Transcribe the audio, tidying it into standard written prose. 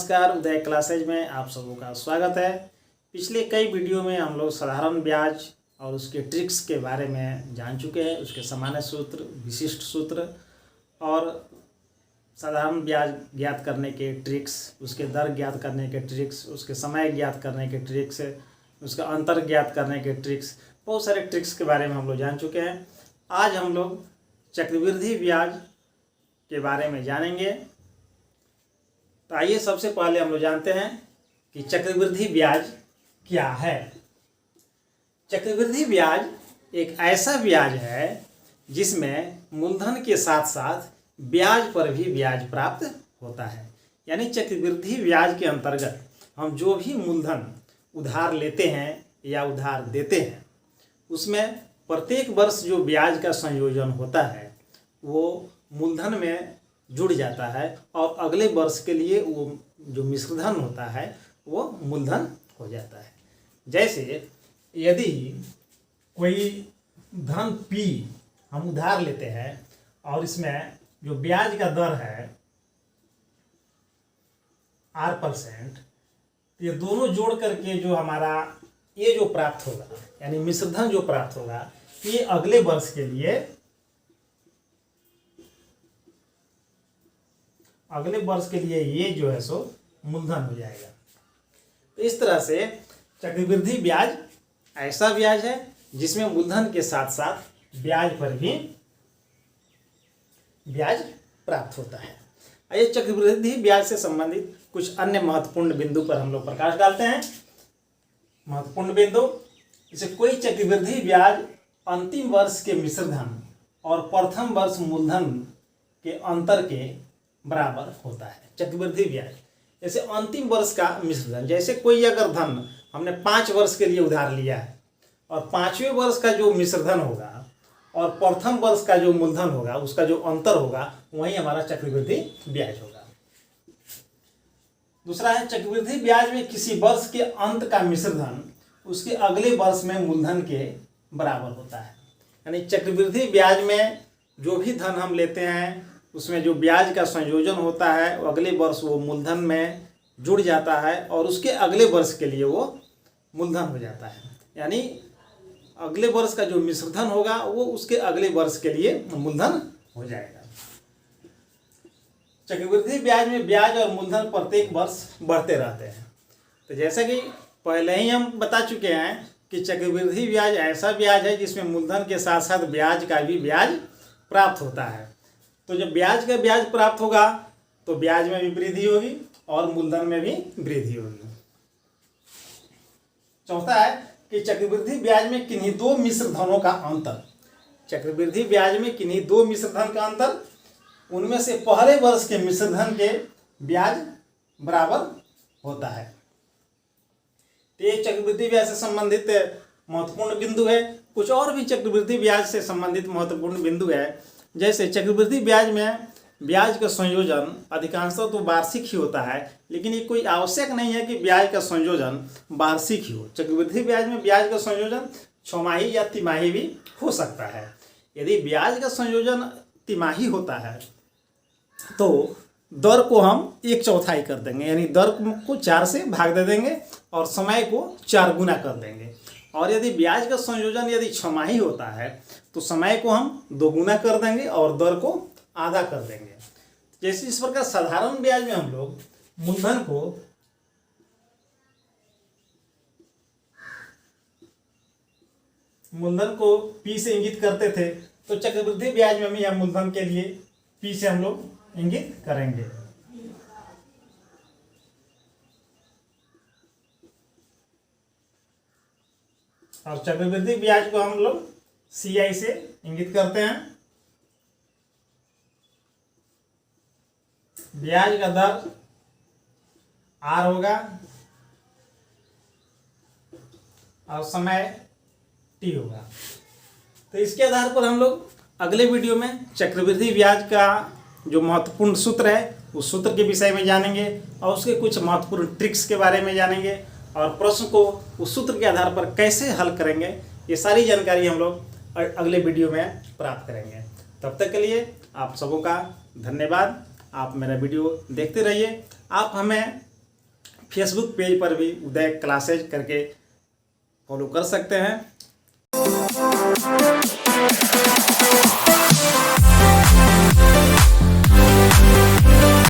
नमस्कार, उदय क्लासेज में आप सबों का स्वागत है। पिछले कई वीडियो में हम लोग साधारण ब्याज और उसके ट्रिक्स के बारे में जान चुके हैं। उसके सामान्य सूत्र, विशिष्ट सूत्र और साधारण ब्याज ज्ञात करने के ट्रिक्स, उसके दर ज्ञात करने के ट्रिक्स, उसके समय ज्ञात करने के ट्रिक्स, उसका अंतर ज्ञात करने के ट्रिक्स, बहुत सारे ट्रिक्स के बारे में हम लोग जान चुके हैं। आज हम लोग चक्रवृद्धि ब्याज के बारे में जानेंगे। तो आइए सबसे पहले हम लोग जानते हैं कि चक्रवृद्धि ब्याज क्या है। चक्रवृद्धि ब्याज एक ऐसा ब्याज है जिसमें मूलधन के साथ साथ ब्याज पर भी ब्याज प्राप्त होता है। यानी चक्रवृद्धि ब्याज के अंतर्गत हम जो भी मूलधन उधार लेते हैं या उधार देते हैं, उसमें प्रत्येक वर्ष जो ब्याज का संयोजन होता है वो मूलधन में जुड़ जाता है और अगले वर्ष के लिए वो जो मिश्रधन होता है वो मूलधन हो जाता है। जैसे यदि कोई धन P हम उधार लेते हैं और इसमें जो ब्याज का दर है R%, ये दोनों जोड़ करके जो हमारा ये जो प्राप्त होगा यानी मिश्रधन जो प्राप्त होगा, ये अगले वर्ष के लिए ये जो है सो मूलधन हो जाएगा। तो इस तरह से चक्रवृद्धि ब्याज ऐसा ब्याज है जिसमें मूलधन के साथ साथ ब्याज पर भी ब्याज प्राप्त होता है। आइए चक्रवृद्धि ब्याज से संबंधित कुछ अन्य महत्वपूर्ण बिंदु पर हम लोग प्रकाश डालते हैं। महत्वपूर्ण बिंदु, जैसे कोई चक्रवृद्धि ब्याज अंतिम वर्ष के मिश्रधन और प्रथम वर्ष मूलधन के अंतर के बराबर होता है। चक्रवृद्धि ब्याज जैसे अंतिम वर्ष का मिश्रधन, जैसे कोई अगर धन हमने 5 वर्ष के लिए उधार लिया है और 5वें वर्ष का जो मिश्रधन होगा और प्रथम वर्ष का जो मूलधन होगा, उसका जो अंतर होगा, वही हमारा चक्रवृद्धि ब्याज होगा। दूसरा है चक्रवृद्धि ब्याज में किसी वर्ष के अंत का मिश्रधन उसके अगले वर्ष में मूलधन के बराबर होता है। यानी चक्रवृद्धि ब्याज में जो भी धन हम लेते हैं उसमें जो ब्याज का संयोजन होता है वो अगले वर्ष वो मूलधन में जुड़ जाता है और उसके अगले वर्ष के लिए वो मूलधन हो जाता है। यानी अगले वर्ष का जो मिश्रधन होगा वो उसके अगले वर्ष के लिए मूलधन हो जाएगा। चक्रवृद्धि ब्याज में ब्याज और मूलधन प्रत्येक वर्ष बढ़ते रहते हैं। तो जैसा कि पहले ही हम बता चुके हैं कि चक्रवृद्धि ब्याज ऐसा ब्याज है जिसमें मूलधन के साथ साथ ब्याज का भी ब्याज प्राप्त होता है। तो जब ब्याज का ब्याज प्राप्त होगा तो ब्याज में भी वृद्धि होगी और मूलधन में भी वृद्धि होगी। चौथा है कि चक्रवृद्धि ब्याज में किन्हीं दो मिश्रधनों का अंतर। चक्रवृद्धि ब्याज में किन्हीं दो मिश्रधन का अंतर, उनमें से पहले वर्ष के मिश्रधन के ब्याज बराबर होता है। तो ये चक्रवृद्धि ब्याज से संबंधित महत्वपूर्ण बिंदु है। कुछ और भी चक्रवृद्धि ब्याज से संबंधित महत्वपूर्ण बिंदु है। जैसे चक्रवृद्धि ब्याज में ब्याज का संयोजन अधिकांशतः तो वार्षिक ही होता है, लेकिन ये कोई आवश्यक नहीं है कि ब्याज का संयोजन वार्षिक ही हो। चक्रवृद्धि ब्याज में ब्याज का संयोजन छमाही या तिमाही भी हो सकता है। यदि ब्याज का संयोजन तिमाही होता है तो दर को हम 1/4 कर देंगे, यानी दर को 4 से भाग दे देंगे और समय को 4 गुना कर देंगे। और यदि ब्याज का संयोजन यदि छमाही होता है तो समय को हम 2 गुना कर देंगे और दर को आधा कर देंगे। जैसे इस प्रकार साधारण ब्याज में हम लोग मूलधन को P से इंगित करते थे, तो चक्रवृद्धि ब्याज में भी हम मूलधन के लिए P से हम लोग इंगित करेंगे। और चक्रवृद्धि ब्याज को हम लोग CI से इंगित करते हैं। ब्याज का दर R होगा और समय T होगा। तो इसके आधार पर हम लोग अगले वीडियो में चक्रवृद्धि ब्याज का जो महत्वपूर्ण सूत्र है उस सूत्र के विषय में जानेंगे और उसके कुछ महत्वपूर्ण ट्रिक्स के बारे में जानेंगे और प्रश्न को उस सूत्र के आधार पर कैसे हल करेंगे, ये सारी जानकारी हम लोग अगले वीडियो में प्राप्त करेंगे। तब तक के लिए आप सबों का धन्यवाद। आप मेरा वीडियो देखते रहिए। आप हमें फेसबुक पेज पर भी उदय क्लासेज करके फॉलो कर सकते हैं।